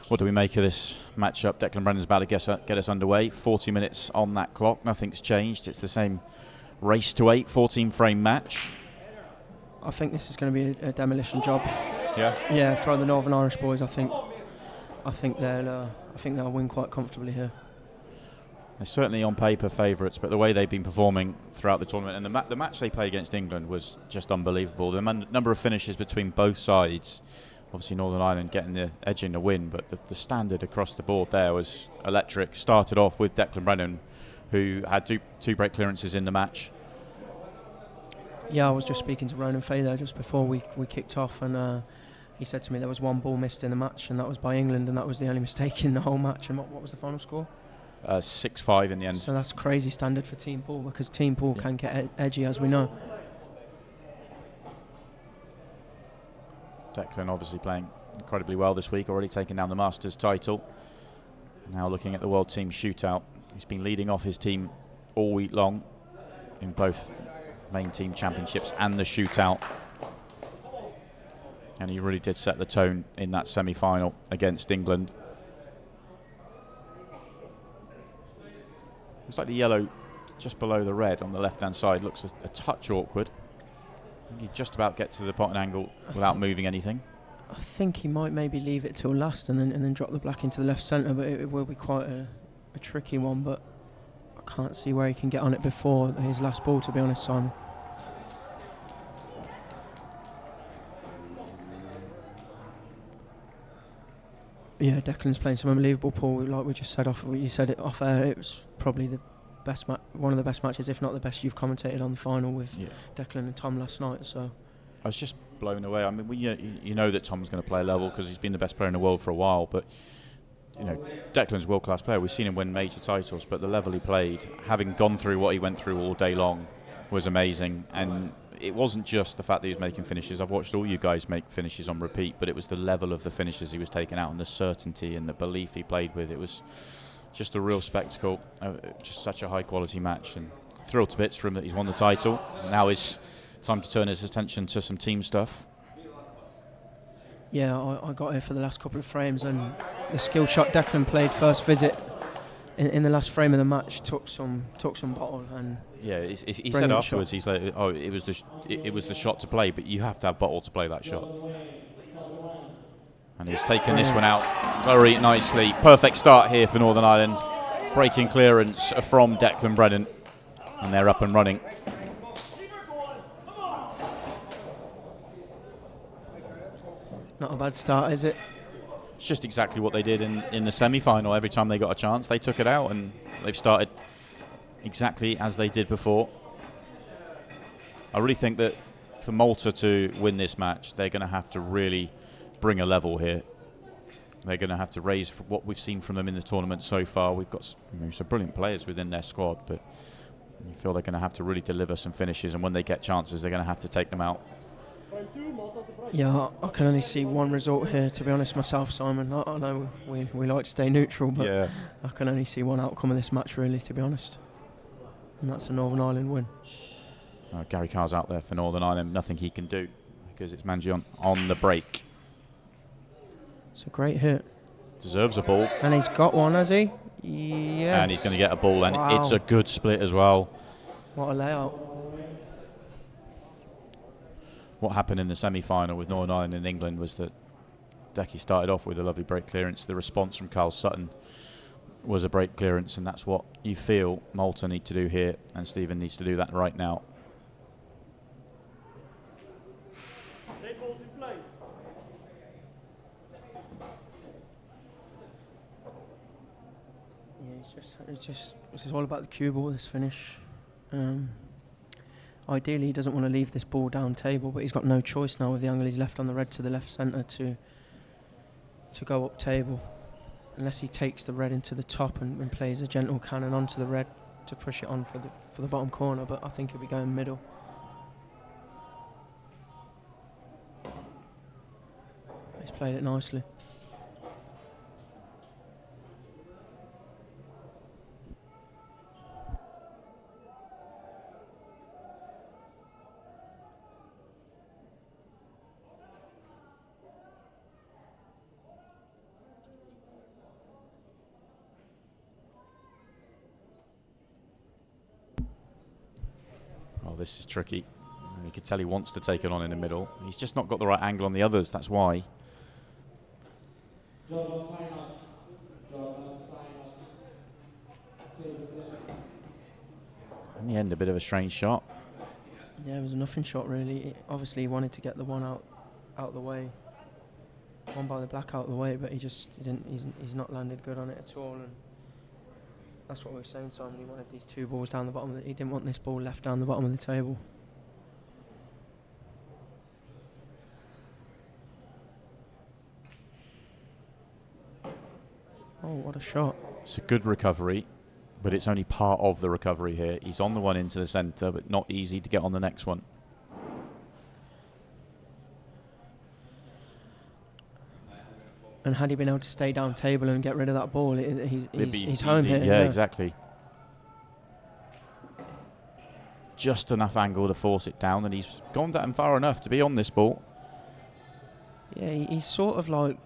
What do we make of this matchup? Declan Brennan's about to get us underway. 40 minutes on that clock. Nothing's changed. It's the same race to 8, 14-frame match. I think this is going to be a demolition job. Yeah. Yeah, for the Northern Irish boys, I think they'll win quite comfortably here. They're certainly on paper favourites, but the way they've been performing throughout the tournament, and the match they played against England was just unbelievable. The number of finishes between both sides. Obviously Northern Ireland edging the win, but the standard across the board there was electric. Started off with Declan Brennan, who had two break clearances in the match. Yeah, I was just speaking to Ronan Fay there just before we kicked off, and he said to me there was one ball missed in the match, and that was by England, and that was the only mistake in the whole match. And what was the final score? 6-5 in the end. So that's crazy standard for team pool, because team pool can get edgy, as we know. Declan obviously playing incredibly well this week, already taking down the Masters title. Now looking at the World Team Shootout. He's been leading off his team all week long in both main team championships and the Shootout. And he really did set the tone in that semi-final against England. Looks like the yellow just below the red on the left-hand side looks a touch awkward. I think he'd just about get to the pot and angle without moving anything. I think he might maybe leave it till last and then drop the black into the left centre, but it will be quite a tricky one. But I can't see where he can get on it before his last ball, to be honest, Simon. Yeah, Declan's playing some unbelievable pool. Like we just said you said it off air. It was probably the best one of the best matches, if not the best, you've commentated on the final with Declan and Tom last night. So I was just blown away. I mean, you know that Tom's going to play level because he's been the best player in the world for a while. But you know, Declan's a world-class player. We've seen him win major titles, but the level he played, having gone through what he went through all day long, was amazing. And it wasn't just the fact that he was making finishes. I've watched all you guys make finishes on repeat, but it was the level of the finishes he was taking out and the certainty and the belief he played with. It was just a real spectacle, just such a high-quality match, and thrilled to bits for him that he's won the title. Now it's time to turn his attention to some team stuff. Yeah, I got here for the last couple of frames, and the skill shot Declan played first visit in the last frame of the match took some bottle. And yeah, he said afterwards, he's like, "Oh, it was the shot to play, but you have to have bottle to play that shot." And he's taken this one out very nicely. Perfect start here for Northern Ireland. Breaking clearance from Declan Brennan, and they're up and running. Not a bad start, is it? It's just exactly what they did in the semi-final. Every time they got a chance, they took it out, and they've started exactly as they did before. I really think that for Malta to win this match, they're going to have to really bring a level here. They're going to have to raise what we've seen from them in the tournament so far. We've got some brilliant players within their squad, but you feel they're going to have to really deliver some finishes, and when they get chances, they're going to have to take them out. Yeah, I can only see one result here, to be honest myself, Simon. I know we like to stay neutral, but yeah, I can only see one outcome of this match, really, to be honest. And that's a Northern Ireland win. Gary Carr's out there for Northern Ireland. Nothing he can do because it's Mangion on the break. It's a great hit. Deserves a ball. And he's got one, has he? Yes. And he's going to get a ball, and it's a good split as well. What a layout. What happened in the semi-final with Northern Ireland and England was that Decky started off with a lovely break clearance. The response from Carl Sutton was a break clearance, and that's what you feel Malta need to do here, and Stephen needs to do that right now. This is all about the cue ball, this finish. Ideally, he doesn't want to leave this ball down table, but he's got no choice now with the angle he's left on the red to the left centre to go up table. Unless he takes the red into the top and plays a gentle cannon onto the red to push it on for the bottom corner, but I think he'll be going middle. He's played it nicely. this is tricky. You could tell he wants to take it on in the middle. He's just not got the right angle on the others, that's why. In the end, a bit of a strange shot. Yeah, it was a nothing shot really. Obviously he wanted to get the one out of the way. One by the black out of the way, but he didn't. He's not landed good on it at all, and that's what we were saying, Simon. He wanted these two balls down the bottom. He didn't want this ball left down the bottom of the table. Oh, what a shot! It's a good recovery, but it's only part of the recovery here. He's on the one into the centre, but not easy to get on the next one. And had he been able to stay down table and get rid of that ball, he's home here. Yeah, exactly. Just enough angle to force it down, and he's gone down far enough to be on this ball. Yeah, he's sort of like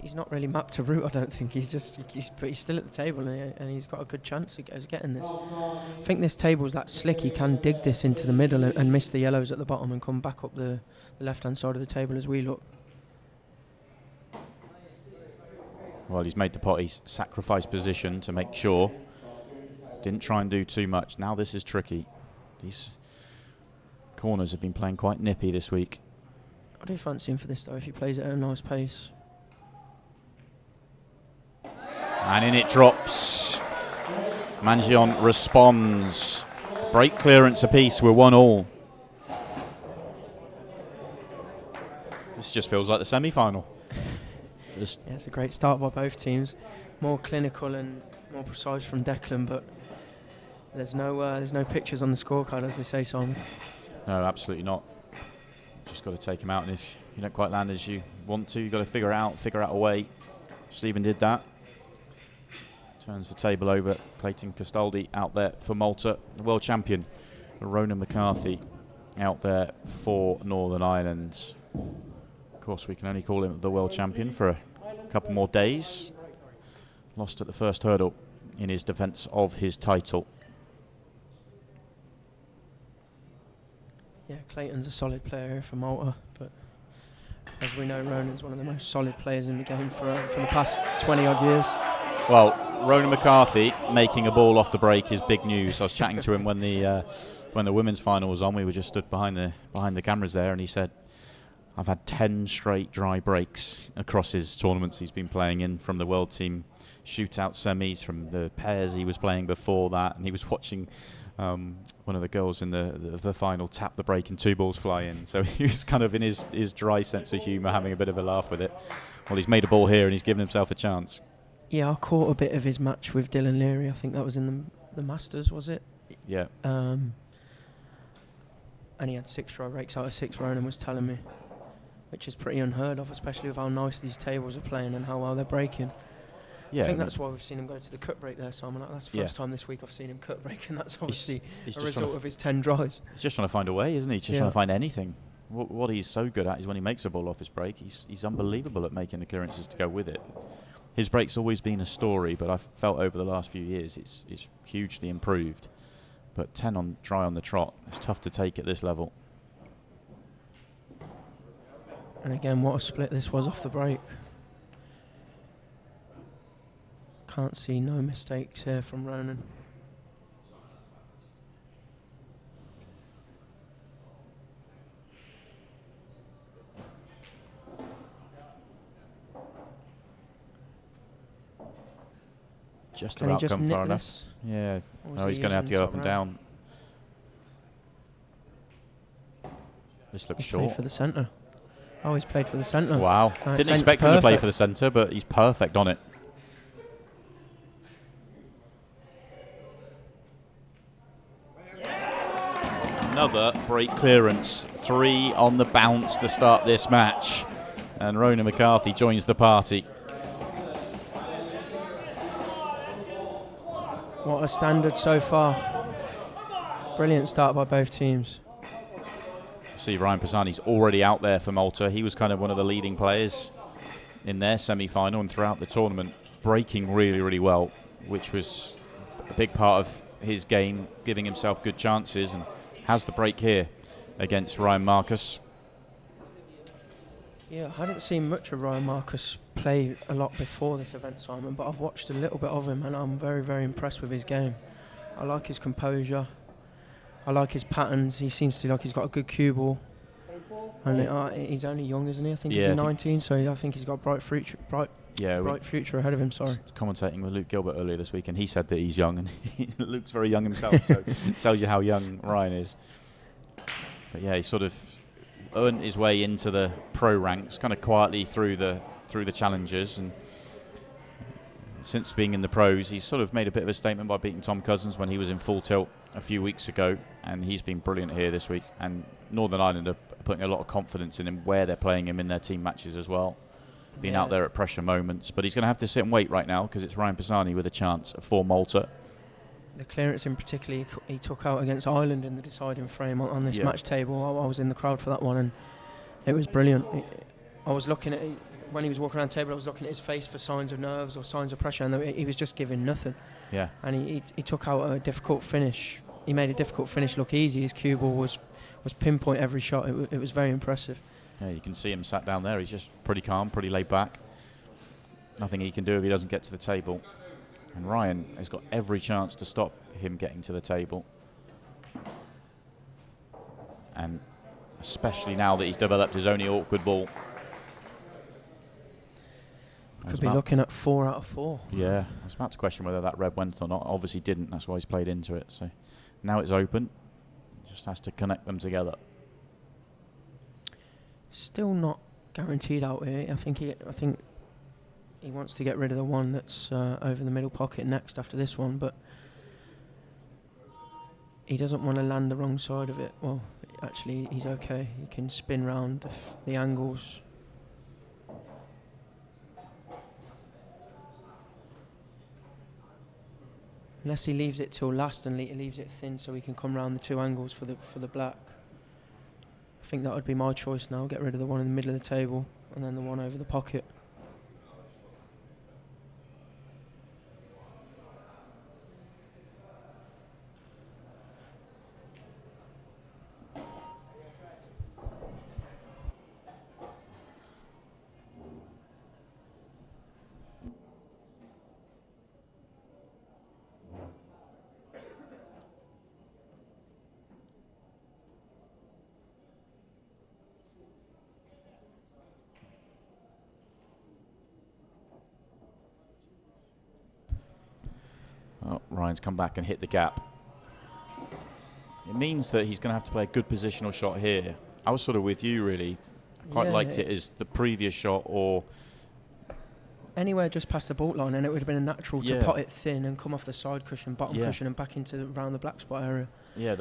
he's not really mapped a route, I don't think. But he's still at the table, and he's got a good chance of getting this. I think this table's that slick, he can dig this into the middle and miss the yellows at the bottom and come back up the left-hand side of the table as we look. Well, he's made the pot, he's sacrificed position to make sure. Didn't try and do too much. Now this is tricky. These corners have been playing quite nippy this week. I do fancy him for this though, if he plays it at a nice pace. And in it drops. Mangion responds. Break clearance apiece, we're 1-1. This just feels like the semi-final. Yeah, it's a great start by both teams. More clinical and more precise from Declan, but there's no pictures on the scorecard, as they say, Simon. No, absolutely not. Just got to take him out, and if you don't quite land as you want to, you've got to figure out a way. Stephen did that. Turns the table over. Clayton Castaldi out there for Malta, the world champion. Ronan McCarthy out there for Northern Ireland. Of course, we can only call him the world champion for a couple more days. Lost at the first hurdle in his defence of his title. Yeah, Clayton's a solid player here for Malta, but as we know, Ronan's one of the most solid players in the game for the past 20-odd years. Well, Ronan McCarthy making a ball off the break is big news. I was chatting to him when the women's final was on. We were just stood behind the cameras there, and he said, I've had 10 straight dry breaks across his tournaments he's been playing in, from the World Team Shootout semis, from the pairs he was playing before that, and he was watching one of the girls in the final tap the break and 2 balls fly in. So he was kind of in his dry sense of humour having a bit of a laugh with it. Well, he's made a ball here and he's given himself a chance. Yeah, I caught a bit of his match with Dylan Leary. I think that was in the Masters, was it? Yeah. And he had 6 dry breaks out of 6, Ronan was telling me, which is pretty unheard of, especially with how nice these tables are playing and how well they're breaking. Yeah, I think that's why we've seen him go to the cut break there, Simon. That's the first time this week I've seen him cut break, and that's obviously a result of his 10 dries. He's just trying to find a way, isn't he? Just trying to find anything. What he's so good at is when he makes a ball off his break, he's unbelievable at making the clearances to go with it. His break's always been a story, but I've felt over the last few years it's hugely improved. But 10 on dry on the trot, it's tough to take at this level. And again, what a split this was off the break. Can't see no mistakes here from Ronan. Just about come far enough. Yeah. Oh, he's going to have to go up and down. This looks short. Played for the centre. Oh, he's played for the centre. Wow. Didn't expect him to play for the centre, but he's perfect on it. Another break clearance. 3 on the bounce to start this match. And Ronan McCarthy joins the party. What a standard so far. Brilliant start by both teams. See, Ryan Pisani's already out there for Malta. He was kind of one of the leading players in their semi-final and throughout the tournament, breaking really, really well, which was a big part of his game, giving himself good chances, and has the break here against Ryan Marcus. Yeah, I hadn't seen much of Ryan Marcus play a lot before this event, Simon, but I've watched a little bit of him and I'm very, very impressed with his game. I like his composure. I like his patterns. He seems to like he's got a good cue ball. And he's only young, isn't he? I think he's 19, so I think he's got a bright future ahead of him. Sorry. Commentating with Luke Gilbert earlier this week, and he said that he's young, and Luke's very young himself, so it tells you how young Ryan is. But yeah, he sort of earned his way into the pro ranks, kind of quietly through the challenges, and since being in the pros, he's sort of made a bit of a statement by beating Tom Cousins when he was in full tilt a few weeks ago, and he's been brilliant here this week. And Northern Ireland are putting a lot of confidence in him where they're playing him in their team matches as well, being out there at pressure moments. But he's going to have to sit and wait right now because it's Ryan Pisani with a chance for Malta. The clearance in particular he took out against Ireland in the deciding frame on this match table. I was in the crowd for that one, and it was brilliant. I was looking at it, when he was walking around the table, I was looking at his face for signs of nerves or signs of pressure, and he was just giving nothing. Yeah. And he took out a difficult finish. He made a difficult finish look easy. His cue ball was pinpoint every shot. It was very impressive. Yeah, you can see him sat down there. He's just pretty calm, pretty laid back. Nothing he can do if he doesn't get to the table. And Ryan has got every chance to stop him getting to the table. And especially now that he's developed his only awkward ball. Could be looking at 4 out of 4. Yeah, I was about to question whether that red went or not. Obviously didn't, that's why he's played into it. So now it's open. Just has to connect them together. Still not guaranteed out here. I think he wants to get rid of the one that's over the middle pocket next after this one, but he doesn't want to land the wrong side of it. Well, actually, he's okay. He can spin round the angles. Unless he leaves it till last and leaves it thin so he can come round the 2 angles for the black. I think that would be my choice now. Get rid of the one in the middle of the table and then the one over the pocket. Oh, Ryan's come back and hit the gap. It means that he's going to have to play a good positional shot here. I was sort of with you, really. I quite liked it as the previous shot or anywhere just past the baulk line, and it would have been a natural to pot it thin and come off the side cushion, bottom cushion, and back into around the black spot area. Yeah,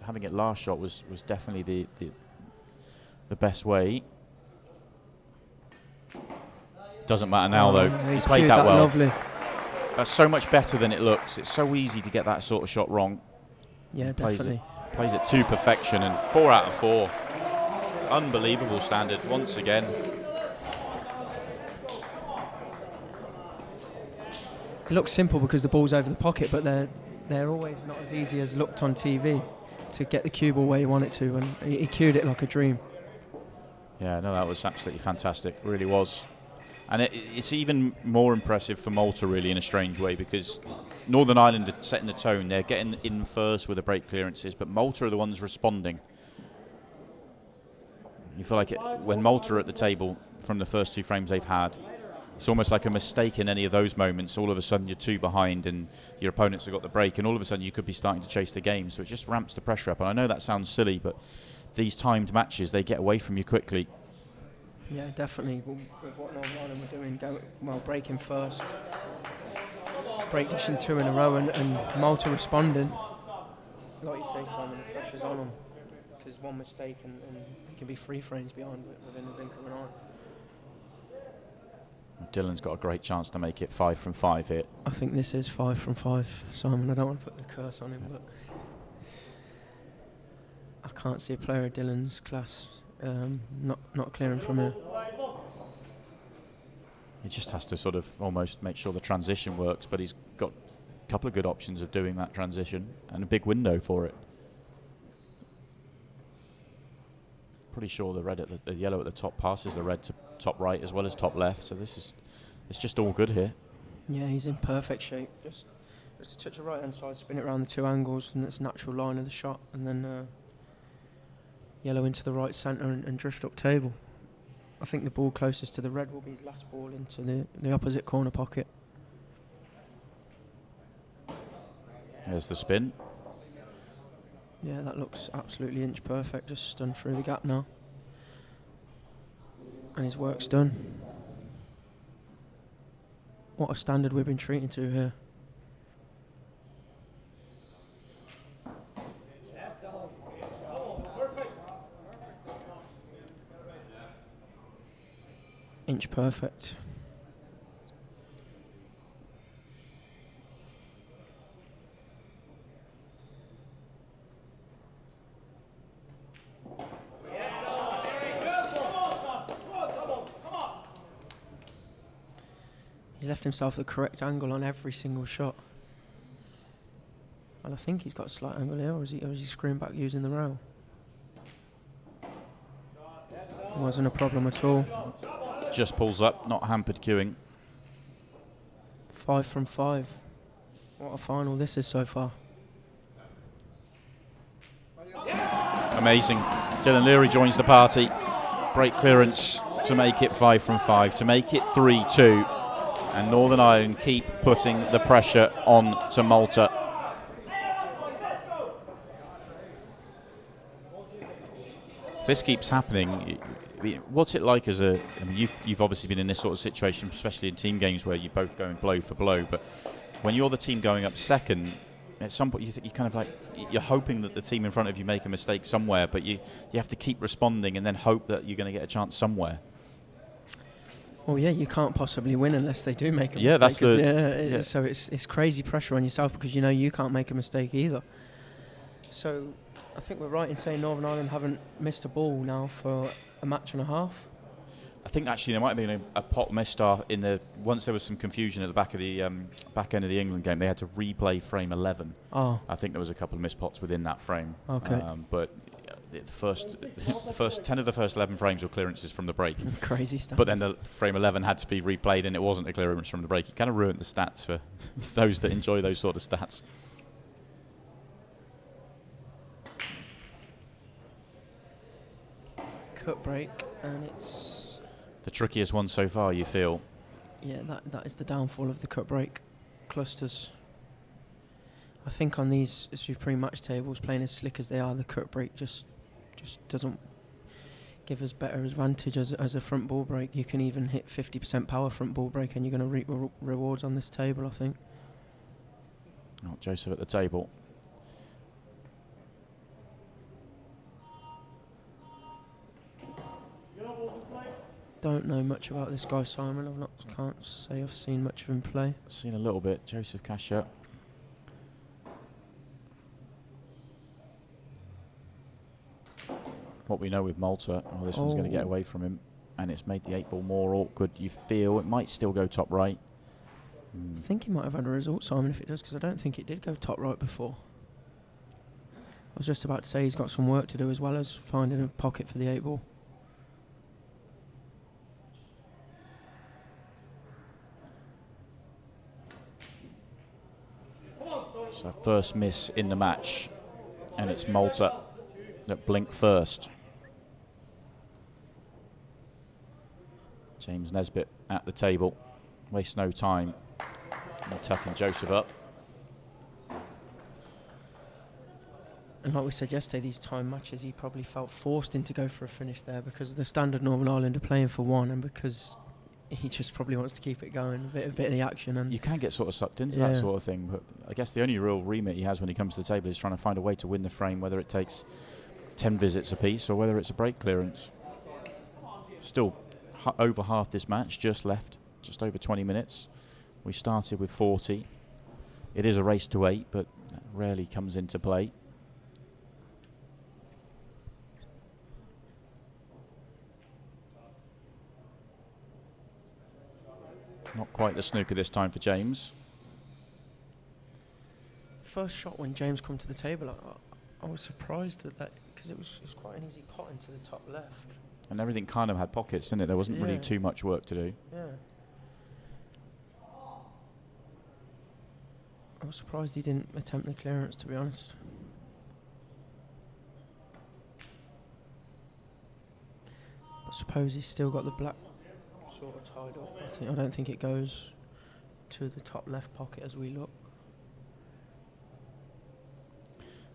having it last shot was definitely the best way. Doesn't matter now though. He's played that well. Lovely. That's so much better than it looks. It's so easy to get that sort of shot wrong. Yeah, definitely. Plays it to perfection, and 4 out of 4. Unbelievable standard once again. It looks simple because the ball's over the pocket, but they're always not as easy as looked on TV to get the cue ball where you want it to, and he cued it like a dream. Yeah, no, that was absolutely fantastic. It really was. And it's even more impressive for Malta, really, in a strange way, because Northern Ireland are setting the tone. They're getting in first with the break clearances, but Malta are the ones responding. You feel like when Malta are at the table from the first 2 frames they've had, it's almost like a mistake in any of those moments. All of a sudden you're 2 behind and your opponents have got the break, and all of a sudden you could be starting to chase the game. So it just ramps the pressure up. And I know that sounds silly, but these timed matches, they get away from you quickly. Yeah, definitely. With what Northern Ireland were doing, breaking first, break dishing 2 in a row, and Malta responding. Like you say, Simon, the pressure's on them. Because one mistake and they can be 3 frames behind within the blink of an eye. Dylan's got a great chance to make it 5 from 5 here. I think this is 5 from 5, Simon. I don't want to put the curse on him, but I can't see a player of Dylan's class not clearing from here. He just has to sort of almost make sure the transition works, but he's got couple of good options of doing that transition and a big window for it. Pretty sure the yellow at the top passes the red to top right as well as top left. So it's just all good here. Yeah, he's in perfect shape. Just a touch of right hand side, spin it around the 2 angles, and that's natural line of the shot, and then yellow into the right centre and drift up table. I think the ball closest to the red will be his last ball into the opposite corner pocket. There's the spin. Yeah, that looks absolutely inch perfect, just stunned through the gap now. And his work's done. What a standard we've been treating to here. Inch perfect. He's left himself the correct angle on every single shot. Well, I think he's got a slight angle here, or is he screwing back using the rail? Wasn't a problem at all. Just pulls up, not hampered queuing. 5 from 5. What a final this is so far. Amazing. Dylan Leary joins the party. Break clearance to make it 5 from 5, to make it 3-2. And Northern Ireland keep putting the pressure on to Malta. If this keeps happening, what's it like as a... I mean, you've obviously been in this sort of situation, especially in team games where you're both going blow for blow, but when you're the team going up second, at some point you kind of like, you're hoping that the team in front of you make a mistake somewhere, but you have to keep responding and then hope that you're going to get a chance somewhere. Well, yeah, you can't possibly win unless they do make a mistake. That's the so it's crazy pressure on yourself because you know you can't make a mistake either. So I think we're right in saying Northern Ireland haven't missed a ball now for a match and a half. I think actually there might have been a pot missed in once there was some confusion at the back end of the England game. They had to replay frame 11. Oh, I think there was a couple of missed pots within that frame. Okay. But the first 10 of the first 11 frames were clearances from the break. Crazy stuff. But then the frame 11 had to be replayed and it wasn't a clearance from the break. It kind of ruined the stats for those that enjoy those sort of stats. Cut break, and it's the trickiest one so far, you feel? Yeah, that is the downfall of the cut break clusters. I think on these Supreme match tables, playing as slick as they are, the cut break just doesn't give us better advantage as a front ball break. You can even hit 50% power front ball break and you're going to reap rewards on this table, I think. Oh, Joseph at the table. Don't know much about this guy, Simon. Can't say I've seen much of him play. Seen a little bit. Joseph Casher. What we know with Malta, this one's going to get away from him, and it's made the 8 ball more awkward. You feel it might still go top right. I think he might have had a result, Simon, if it does, because I don't think it did go top right before. I was just about to say he's got some work to do as well as finding a pocket for the 8 ball. So first miss in the match, and it's Malta that blink first. James Nesbitt at the table, waste no time, and tucking Joseph up. And like we said yesterday, these time matches, he probably felt forced into go for a finish there because of the standard Northern Ireland are playing for one, and because he just probably wants to keep it going, a bit of the action. And you can get sort of sucked into that sort of thing, but I guess the only real remit he has when he comes to the table is trying to find a way to win the frame, whether it takes 10 visits apiece or whether it's a break clearance. Still over half this match, just left, just over 20 minutes. We started with 40. It is a race to 8, but that rarely comes into play. Not quite the snooker this time for James. first shot when James come to the table, I was surprised at that because it was quite an easy pot into the top left. And everything kind of had pockets, didn't it? There wasn't really too much work to do. Yeah. I was surprised he didn't attempt the clearance, to be honest. I suppose he's still got the black sort of tied up. I don't think it goes to the top left pocket as we look.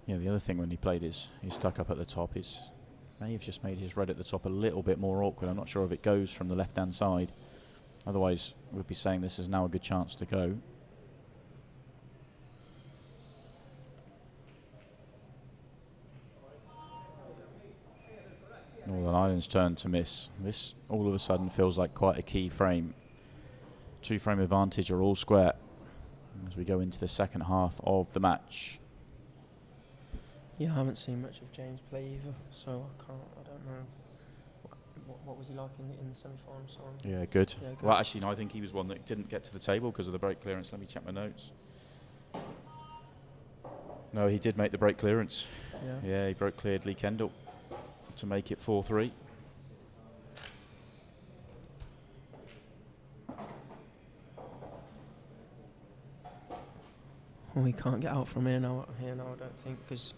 Yeah, the other thing when he played he's stuck up at the top, may have just made his red at the top a little bit more awkward. I'm not sure if it goes from the left-hand side. Otherwise, we'd be saying this is now a good chance to go. Northern Ireland's turn to miss. This all of a sudden feels like quite a key frame. 2-frame advantage are all square as we go into the second half of the match. Yeah, I haven't seen much of James play either, so I don't know. What was he like in the semi-final song? Yeah, good. Well, actually, no, I think he was one that didn't get to the table because of the break clearance. Let me check my notes. No, he did make the break clearance. Yeah, he broke cleared Lee Kendall to make it 4-3. Well, he can't get out from here now, I don't think, because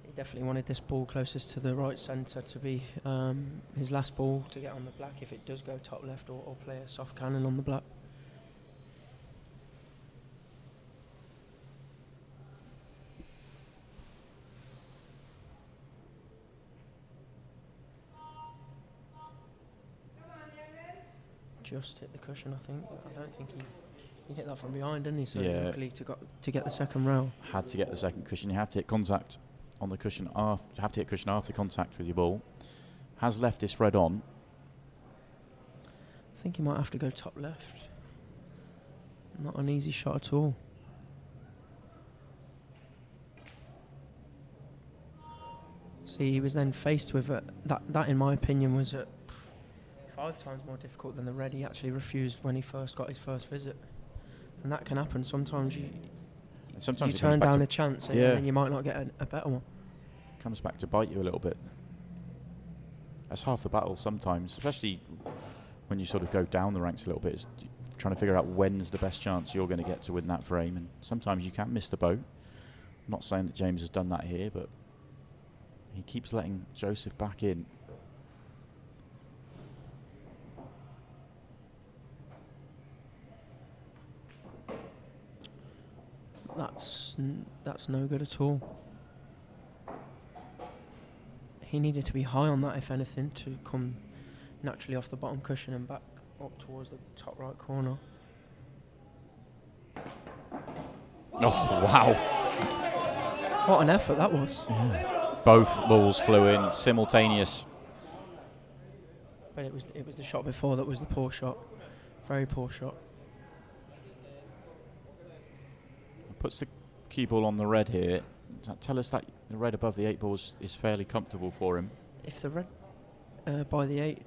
he definitely wanted this ball closest to the right centre to be his last ball to get on the black if it does go top left, or play a soft cannon on the black. Just hit the cushion, I think. I don't think he hit that from behind, didn't he? So luckily to get the second rail. Had to get the second cushion. You have to hit contact on the cushion after contact with your ball. Has left this red on. I think he might have to go top left. Not an easy shot at all. See, he was then faced with that in my opinion was 5 times more difficult than the red he actually refused when he first got his first visit. And that can happen. Sometimes you turn down a chance and then you might not get a better one. Comes back to bite you a little bit. That's half the battle sometimes, especially when you sort of go down the ranks a little bit. Is trying to figure out when's the best chance you're going to get to win that frame. And sometimes you can miss the boat. I'm not saying that James has done that here, but he keeps letting Joseph back in. That's no good at all. He needed to be high on that, if anything, to come naturally off the bottom cushion and back up towards the top right corner. Oh, wow. What an effort that was. Yeah. Both balls flew in simultaneous. But it was the shot before that was the poor shot. Very poor shot. Puts the cue ball on the red here. Does that tell us that the red above the 8 ball is fairly comfortable for him? If the red by the 8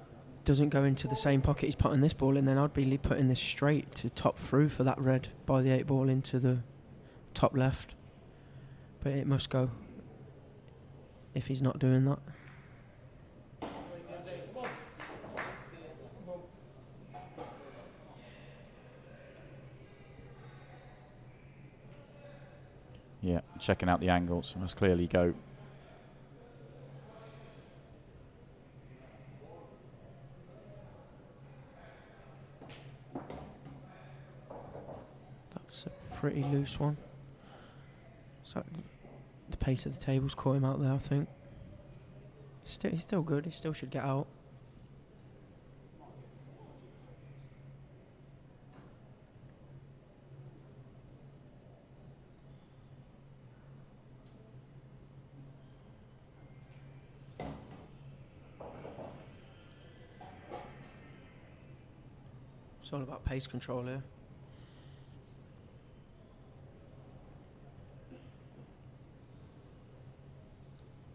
doesn't go into the same pocket he's putting this ball in, then I'd be putting this straight to top through for that red by the 8 ball into the top left. But it must go if he's not doing that. Yeah, checking out the angles. Must clearly go. That's a pretty loose one. So the pace of the table's caught him out there, I think. He's still good. He still should get out. It's all about pace control here.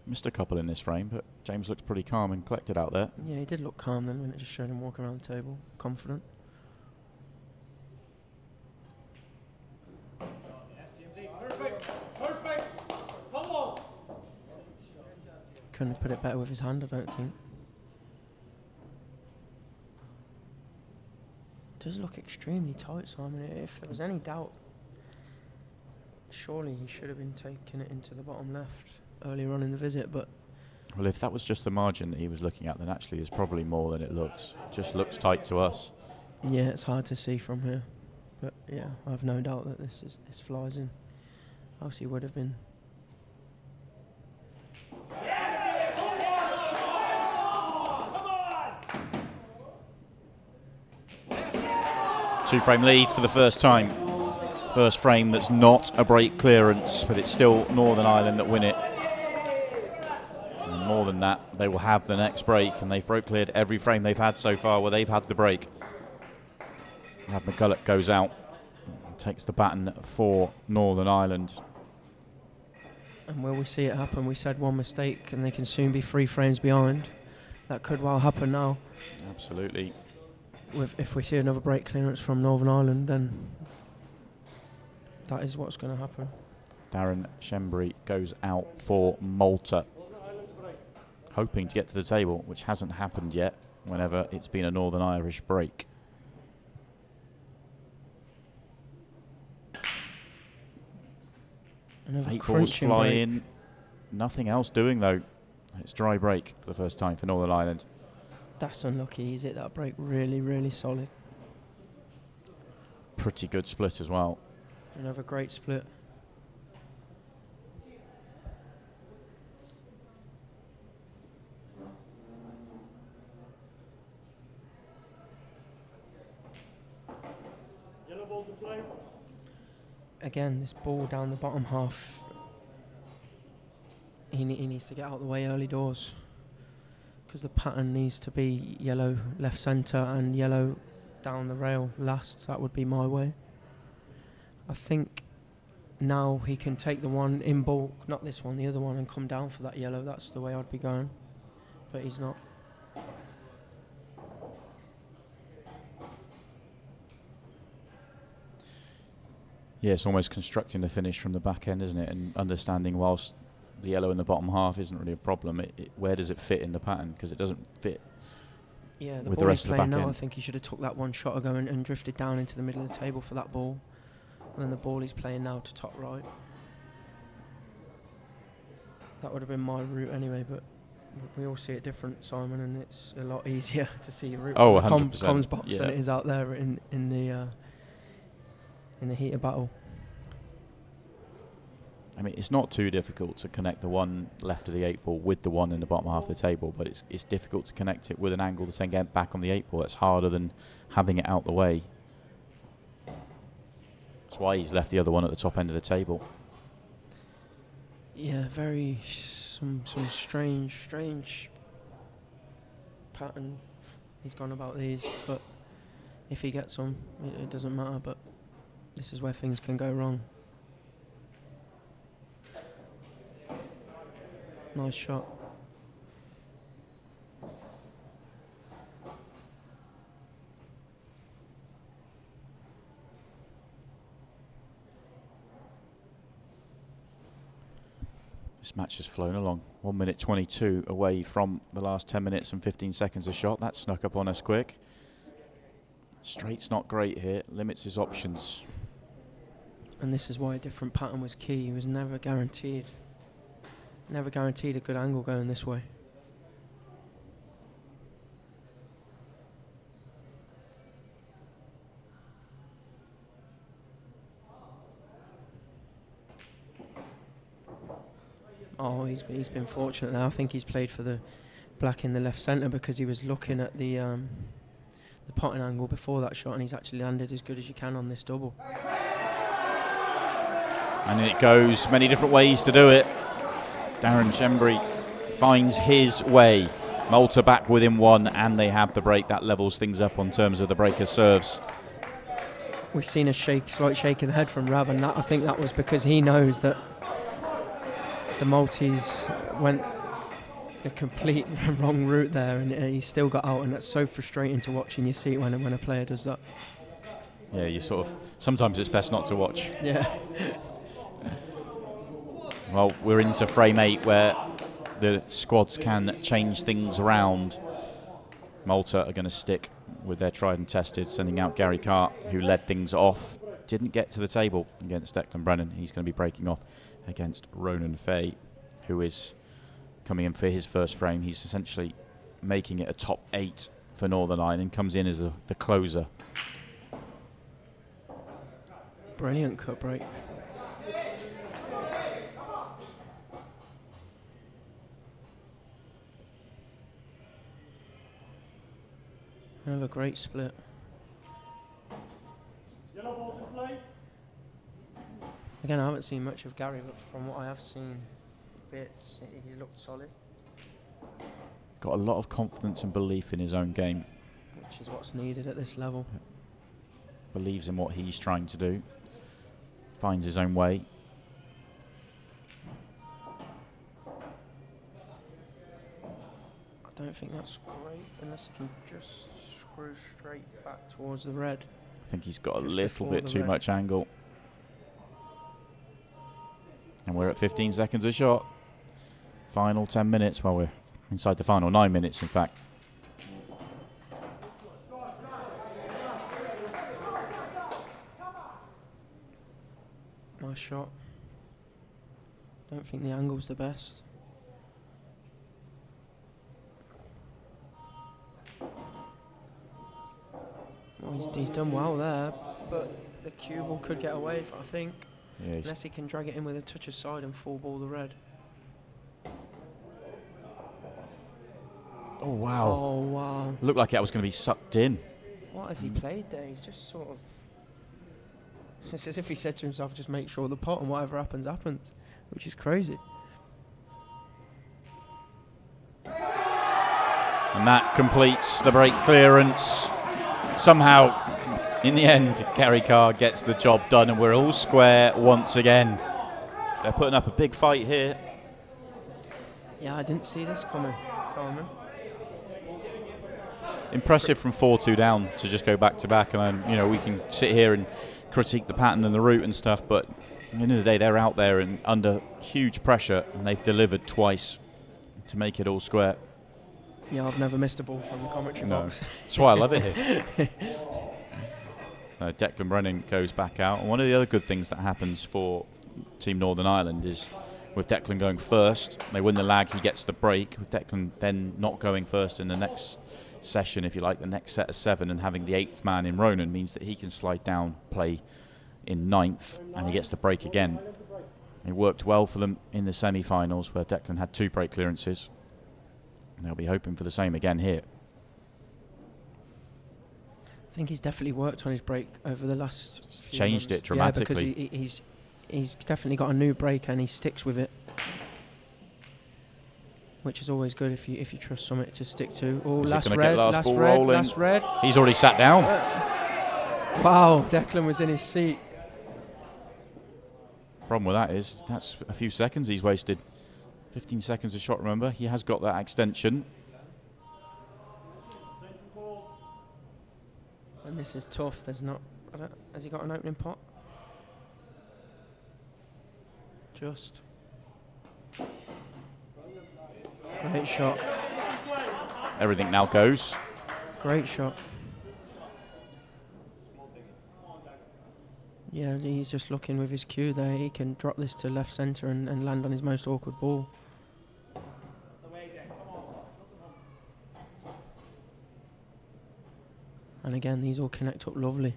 Missed a couple in this frame, but James looks pretty calm and collected out there. Yeah, he did look calm then when it just showed him walking around the table, confident. couldn't have put it better with his hand, I don't think. It does look extremely tight, Simon. If there was any doubt, surely he should have been taking it into the bottom left earlier on in the visit, but... Well, if that was just the margin that he was looking at, then actually there's probably more than it looks. It just looks tight to us. Yeah, it's hard to see from here. But yeah, I've no doubt that this flies in. Else he would have been. Two-frame lead for the first time. First frame that's not a break clearance, but it's still Northern Ireland that win it. And more than that, they will have the next break, and they've broke cleared every frame they've had so far where they've had the break. Rab McCulloch goes out and takes the baton for Northern Ireland. And will we see it happen? We said one mistake and they can soon be 3 frames behind. That could well happen now. Absolutely. If we see another break clearance from Northern Ireland, then that is what's going to happen. Darren Shembry goes out for Malta, hoping to get to the table, which hasn't happened yet whenever it's been a Northern Irish break. Another 8 balls fly break. in. Nothing else doing, though. It's dry break for the first time for Northern Ireland. That's unlucky. He's hit that break really, really solid. Pretty good split as well. Another great split. Yellow balls in play. Again, this ball down the bottom half, he needs to get out of the way early doors, because the pattern needs to be yellow left centre and yellow down the rail last. That would be my way. I think now he can take the one in bulk, not this one, the other one, and come down for that yellow. That's the way I'd be going, but he's not. Yeah, it's almost constructing the finish from the back end, isn't it? And understanding whilst the yellow in the bottom half isn't really a problem, where does it fit in the pattern? Because it doesn't fit. Yeah, the with ball the rest he's of the playing back now, end. I think he should have took that one shot ago and drifted down into the middle of the table for that ball. And then the ball he's playing now to top right. That would have been my route anyway, but we all see it different, Simon, and it's a lot easier to see your route Oh, from the 100%, comms box yeah. than it is out there in the heat of battle. I mean, it's not too difficult to connect the one left of the 8 ball with the one in the bottom half of the table, but it's difficult to connect it with an angle to then get back on the 8 ball. That's harder than having it out the way. That's why he's left the other one at the top end of the table. Yeah, very some strange pattern he's gone about these, but if he gets them, it doesn't matter, but this is where things can go wrong. Nice shot. This match has flown along. 1 minute 22 away from the last 10 minutes and 15 seconds of shot. That snuck up on us quick. Straight's not great here. Limits his options. And this is why a different pattern was key. He was never guaranteed a good angle going this way. Oh, he's been fortunate there. I think he's played for the black in the left centre because he was looking at the potting angle before that shot, and he's actually landed as good as you can on this double. And it goes many different ways to do it. Darren Shembry finds his way. Malta back within 1, and they have the break. That levels things up on terms of the breaker serves. We've seen a slight shake of the head from Rab, and I think that was because he knows that the Maltese went the complete wrong route there, and he still got out, and that's so frustrating to watch in your seat when a player does that. Yeah, you sort of... Sometimes it's best not to watch. Yeah. Well, we're into frame 8 where the squads can change things around. Malta are going to stick with their tried and tested, sending out Gary Carr, who led things off. Didn't get to the table against Declan Brennan. He's going to be breaking off against Ronan Fay, who is coming in for his first frame. He's essentially making it a top 8 for Northern Ireland, comes in as the closer. Brilliant cut break. Another great split. Again, I haven't seen much of Gary, but from what I have seen, bits, he's looked solid. Got a lot of confidence and belief in his own game. Which is what's needed at this level. Believes in what he's trying to do. Finds his own way. I don't think that's great, unless he can just screw straight back towards the red. I think he's got a little bit too much angle. And we're at 15 seconds a shot. Final 10 minutes. Well, we're inside the final 9 minutes, in fact. Nice shot. Don't think the angle's the best. Well, he's done well there, but the cue ball could get away, I think. Yeah, unless he can drag it in with a touch of side and full ball the red. Oh, wow. Oh, wow. Looked like it was going to be sucked in. What has he played there? He's just sort of... It's as if he said to himself, just make sure the pot and whatever happens, happens. Which is crazy. And that completes the break clearance. Somehow, in the end, Gary Carr gets the job done, and we're all square once again. They're putting up a big fight here. Yeah, I didn't see this coming, Simon. Impressive from 4-2 down to just go back to back, and you know, we can sit here and critique the pattern and the route and stuff, but at the end of the day, they're out there and under huge pressure, and they've delivered twice to make it all square. Yeah, I've never missed a ball from the commentary box. That's why I love it here. Declan Brennan goes back out, and one of the other good things that happens for Team Northern Ireland is with Declan going first, they win the lag, he gets the break. With Declan then not going first in the next session, if you like, the next set of 7, and having the 8th man in Ronan means that he can slide down, play in 9th, and he gets the break again. It worked well for them in the semi-finals where Declan had 2 break clearances, and they'll be hoping for the same again here. I think he's definitely worked on his break over the last few changed months. it dramatically. Yeah, because he's definitely got a new break and he sticks with it, which is always good if you trust something to stick to. Oh, last red. He's already sat down. Wow, Declan was in his seat. Problem with that is that's a few seconds he's wasted. 15 seconds a shot, remember. He has got that extension. And this is tough. There's not... has he got an opening pot? Just. Great shot. Everything now goes. Great shot. Yeah, he's just looking with his cue there. He can drop this to left centre and land on his most awkward ball. And again, these all connect up lovely.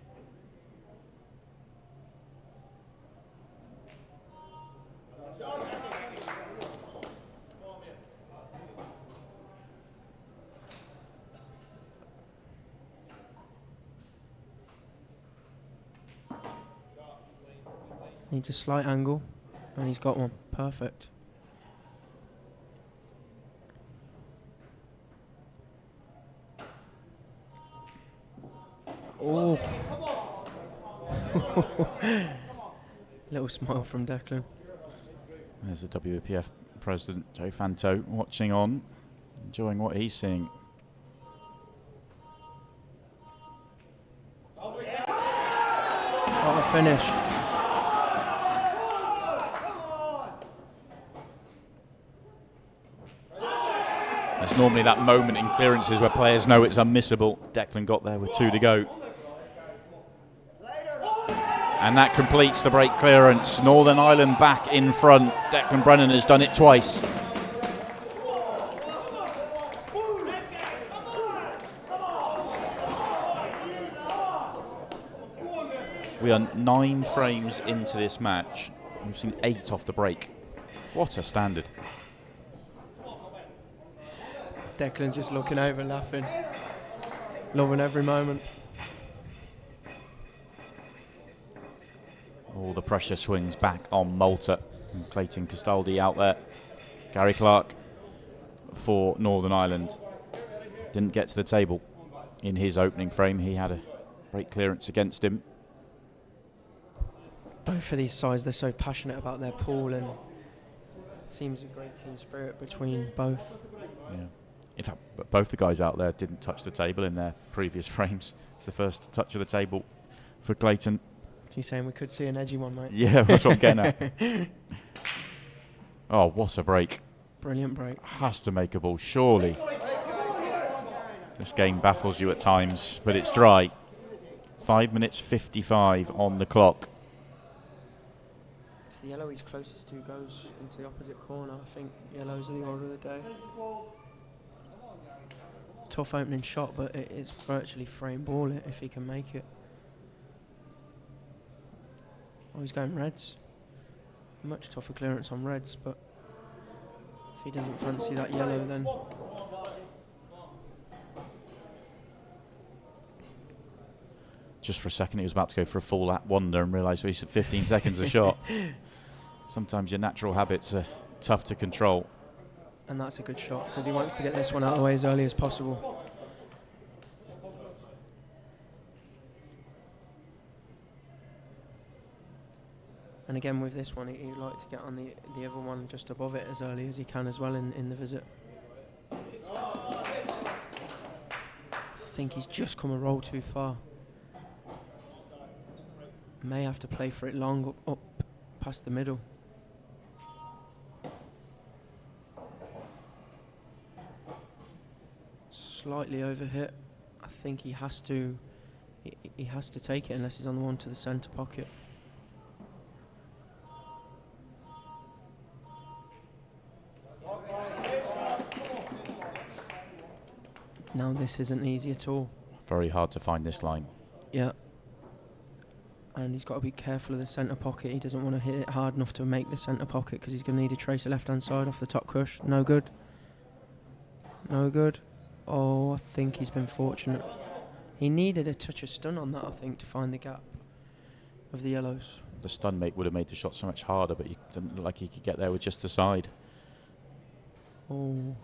Needs a slight angle, and he's got one. Perfect. Oh. Little smile from Declan. There's the WPF president, Joe Fanto, watching on, enjoying what he's seeing. What a finish. There's normally that moment in clearances where players know it's unmissable. Declan got there with 2 to go. And that completes the break clearance. Northern Ireland back in front. Declan Brennan has done it twice. We are 9 frames into this match. We've seen 8 off the break. What a standard. Declan's just looking over, laughing, loving every moment. All the pressure swings back on Malta. And Clayton Castaldi out there. Gary Clark for Northern Ireland. Didn't get to the table in his opening frame. He had a break clearance against him. Both of these sides, they're so passionate about their pool, and seems a great team spirit between both. Yeah. In fact, both the guys out there didn't touch the table in their previous frames. It's the first touch of the table for Clayton. So you're saying we could see an edgy one, mate? Yeah, that's what I'm getting at. Oh, what a break. Brilliant break. Has to make a ball, surely. This game baffles you at times, but it's dry. 5 minutes 55 on the clock. If the yellow he's closest to goes into the opposite corner, I think yellows are the order of the day. Tough opening shot, but it is virtually frame ball if he can make it. Oh, he's going reds. Much tougher clearance on reds, but if he doesn't fancy that yellow, then just for a second he was about to go for a full lap wonder and realised he's at 15 seconds a shot. Sometimes your natural habits are tough to control. And that's a good shot because he wants to get this one out of the way as early as possible. And again with this one, he'd like to get on the other one just above it as early as he can as well in the visit. I think he's just come a roll too far. May have to play for it long up past the middle. Slightly overhit. I think he has to take it unless he's on the one to the centre pocket. Now this isn't easy at all. Very hard to find this line. Yeah. And he's got to be careful of the centre pocket. He doesn't want to hit it hard enough to make the centre pocket because he's going to need a tracer left hand side off the top cush. No good. No good. Oh, I think he's been fortunate. He needed a touch of stun on that, I think, to find the gap of the yellows. The stun make would have made the shot so much harder, but he didn't look like he could get there with just the side. Oh.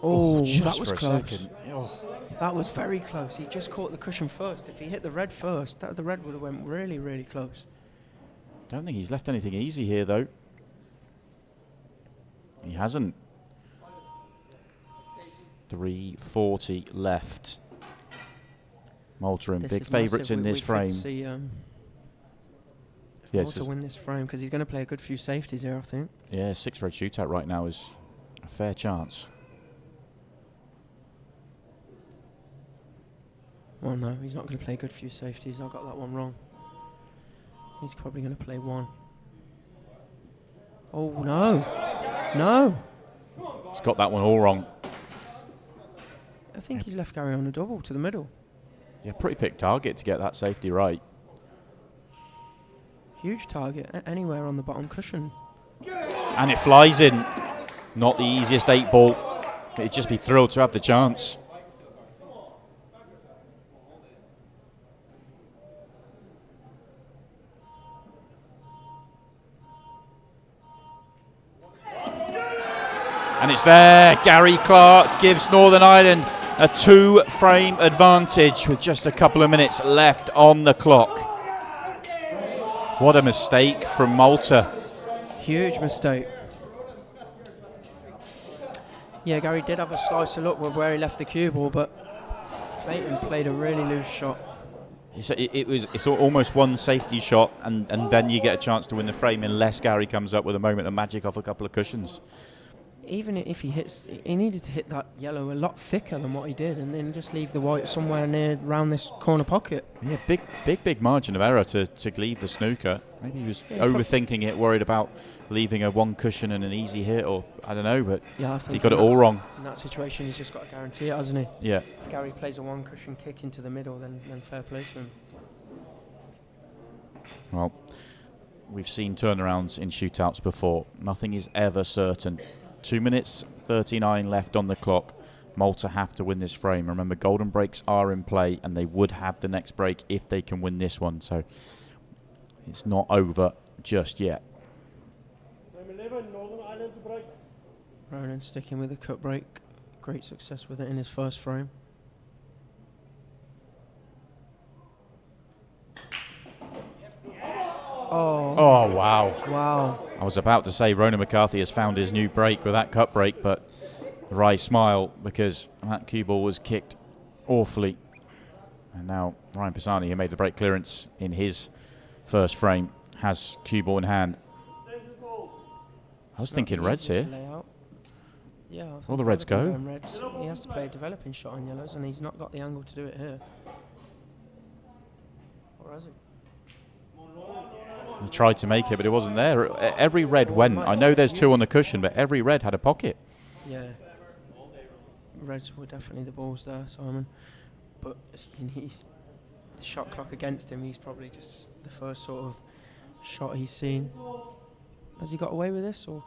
Oh, that was close. Oh. That was very close. He just caught the cushion first. If he hit the red first, the red would have went really, really close. Don't think he's left anything easy here, though. He hasn't. 3:40 left. Malta and big favourites in this frame. See, Malta win this frame because he's going to play a good few safeties here, I think. Yeah, 6 red shootout right now is a fair chance. Well, no, he's not going to play a good few safeties. I got that one wrong. He's probably going to play one. Oh, no. No. He's got that one all wrong. I think he's left Gary on a double to the middle. Yeah, pretty picked target to get that safety right. Huge target, anywhere on the bottom cushion. And it flies in. Not the easiest 8 ball. But he'd just be thrilled to have the chance. And it's there. Gary Clark gives Northern Ireland a 2-frame advantage with just a couple of minutes left on the clock. What a mistake from Malta. Huge mistake. Yeah, Gary did have a slice of luck with where he left the cue ball, but Clayton played a really loose shot. It's almost one safety shot, and then you get a chance to win the frame unless Gary comes up with a moment of magic off a couple of cushions. Even if he needed to hit that yellow a lot thicker than what he did, and then just leave the white somewhere near around this corner pocket. Yeah, big margin of error to leave the snooker. Maybe he was overthinking it, worried about leaving a one cushion and an easy hit, or I don't know, but I think he got it all wrong. In that situation, he's just got to guarantee it, hasn't he? Yeah. If Gary plays a one cushion kick into the middle, then fair play to him. Well, we've seen turnarounds in shootouts before. Nothing is ever certain. 2 minutes 39 left on the clock. Malta have to win this frame. Remember, golden breaks are in play, and they would have the next break if they can win this one. So it's not over just yet. Ronan sticking with the cut break. Great success with it in his first frame. Oh, wow. Wow. I was about to say Ronan McCarthy has found his new break with that cut break, but Rai smile because that cue ball was kicked awfully. And now Ryan Pisani, who made the break clearance in his first frame, has cue ball in hand. I was thinking reds here. Yeah, All the reds go. Reds. He has to play a developing shot on yellows, and he's not got the angle to do it here. Or has he? He tried to make it, but it wasn't there. Every red went. I know there's two on the cushion, but every red had a pocket. Yeah. Reds were definitely the balls there, Simon. But he's the shot clock against him. He's probably just the first sort of shot he's seen. Has he got away with this, or?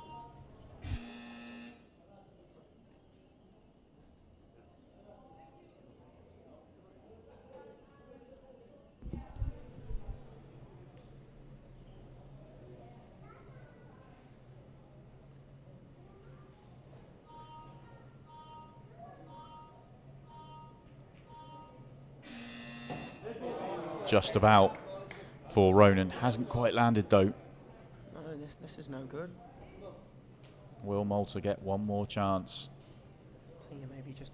Just about for Ronan. Hasn't quite landed though. No, this is no good. Will Malta get one more chance? I think maybe just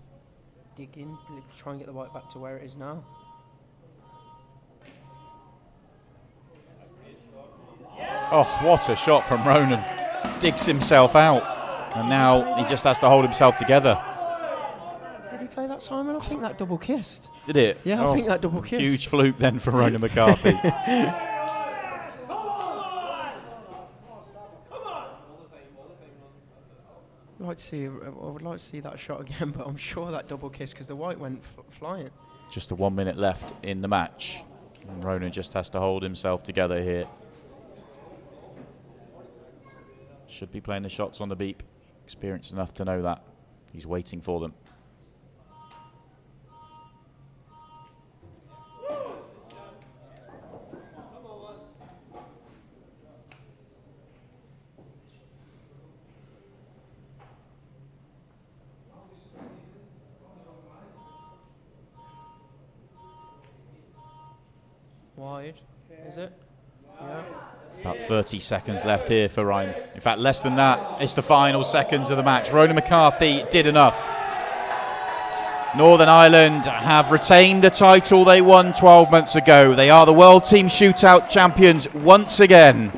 dig in, try and get the white back to where it is now. Oh, what a shot from Ronan. Digs himself out. And now he just has to hold himself together. Did he play that, Simon? I think that double kissed. Did it? Yeah, I think that double kissed. Huge fluke then for Ronan McCarthy. I would like to see that shot again, but I'm sure that double kiss because the white went flying. Just 1 minute left in the match. And Ronan just has to hold himself together here. Should be playing the shots on the beep. Experienced enough to know that. He's waiting for them. Wide, is it? Yeah. About 30 seconds left here for Ryan. In fact, less than that. It's the final seconds of the match. Ronan McCarthy did enough. Northern Ireland have retained the title they won 12 months ago. They are the World Team Shootout champions once again.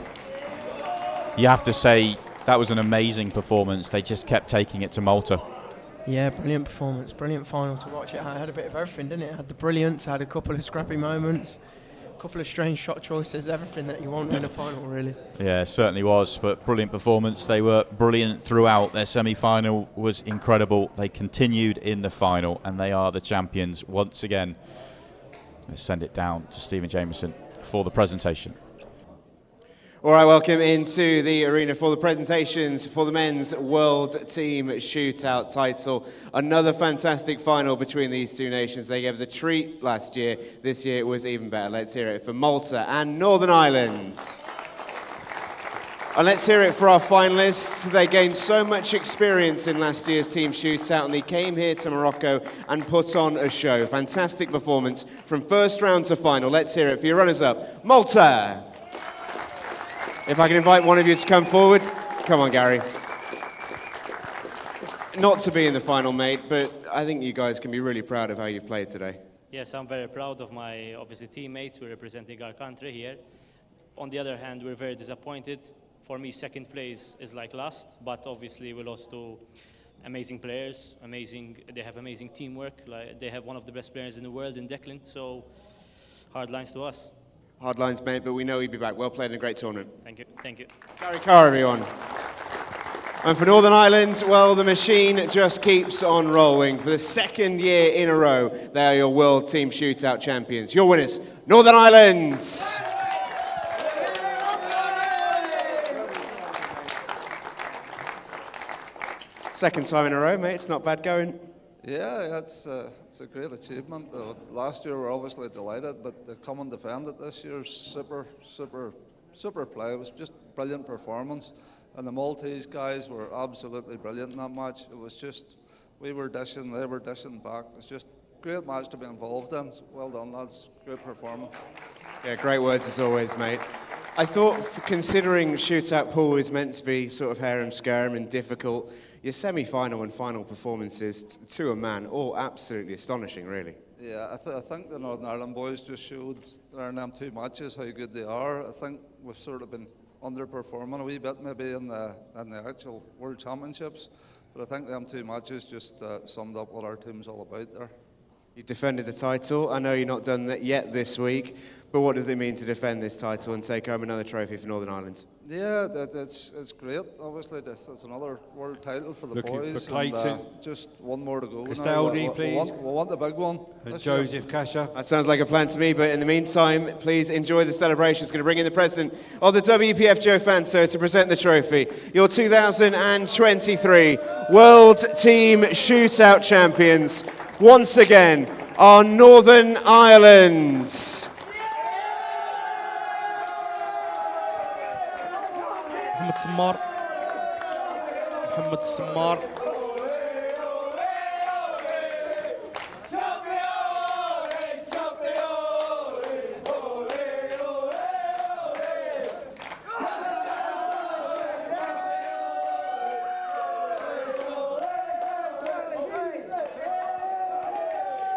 You have to say that was an amazing performance. They just kept taking it to Malta. Yeah, brilliant performance. Brilliant final to watch. It had a bit of everything, didn't it? It had the brilliance, had a couple of scrappy moments. Couple of strange shot choices, everything that you want in a final, really. Yeah, it certainly was, but brilliant performance. They were brilliant throughout. Their semi-final was incredible. They continued in the final, and they are the champions once again. Let's send it down to Stephen Jameson for the presentation. All right, welcome into the arena for the presentations for the men's World Team Shootout title. Another fantastic final between these two nations. They gave us a treat last year. This year it was even better. Let's hear it for Malta and Northern Ireland. And let's hear it for our finalists. They gained so much experience in last year's Team Shootout, and they came here to Morocco and put on a show. Fantastic performance from first round to final. Let's hear it for your runners-up, Malta. If I can invite one of you to come forward. Come on, Gary. Not to be in the final, mate, but I think you guys can be really proud of how you've played today. Yes, I'm very proud of my, obviously, teammates who are representing our country here. On the other hand, we're very disappointed. For me, second place is like last, but obviously we lost to amazing players, they have amazing teamwork. Like, they have one of the best players in the world in Declan, so hard lines to us. Hard lines, mate, but we know he'll be back. Well played in a great tournament. Thank you, thank you. Gary Carr, everyone. And for Northern Ireland, well, the machine just keeps on rolling. For the second year in a row, they are your World Team Shootout champions. Your winners, Northern Ireland. Second time in a row, mate. It's not bad going. Yeah, it's a great achievement. Last year we were obviously delighted, but to come and defend it this year, super play. It was just brilliant performance. And the Maltese guys were absolutely brilliant in that match. It was just, we were dishing, they were dishing back. It's just a great match to be involved in. Well done, lads. Great performance. Yeah, great words as always, mate. I thought, considering Shootout pool is meant to be sort of harem-scarum and difficult, your semi-final and final performances to a man, all absolutely astonishing, really. Yeah, I think the Northern Ireland boys just showed in them 2 matches how good they are. I think we've sort of been underperforming a wee bit maybe in the actual World Championships, but I think them 2 matches just summed up what our team's all about there. You defended the title. I know you're not done that yet this week, but what does it mean to defend this title and take home another trophy for Northern Ireland? Yeah, it's great. Obviously, it's another world title for the Looking boys. for Clayton. And, just one more to go. Castaldi, please. We want the big one. Joseph Kasha. That sounds like a plan to me, but in the meantime, please enjoy the celebration. It's going to bring in the president of the WPF, Joe Fanso, to present the trophy. Your 2023 World Team Shootout champions, once again, are Northern Ireland. محمد السمار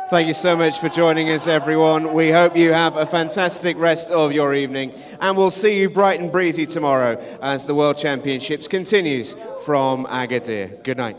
Thank you so much for joining us, everyone. We hope you have a fantastic rest of your evening, and we'll see you bright and breezy tomorrow as the World Championships continues from Agadir. Good night.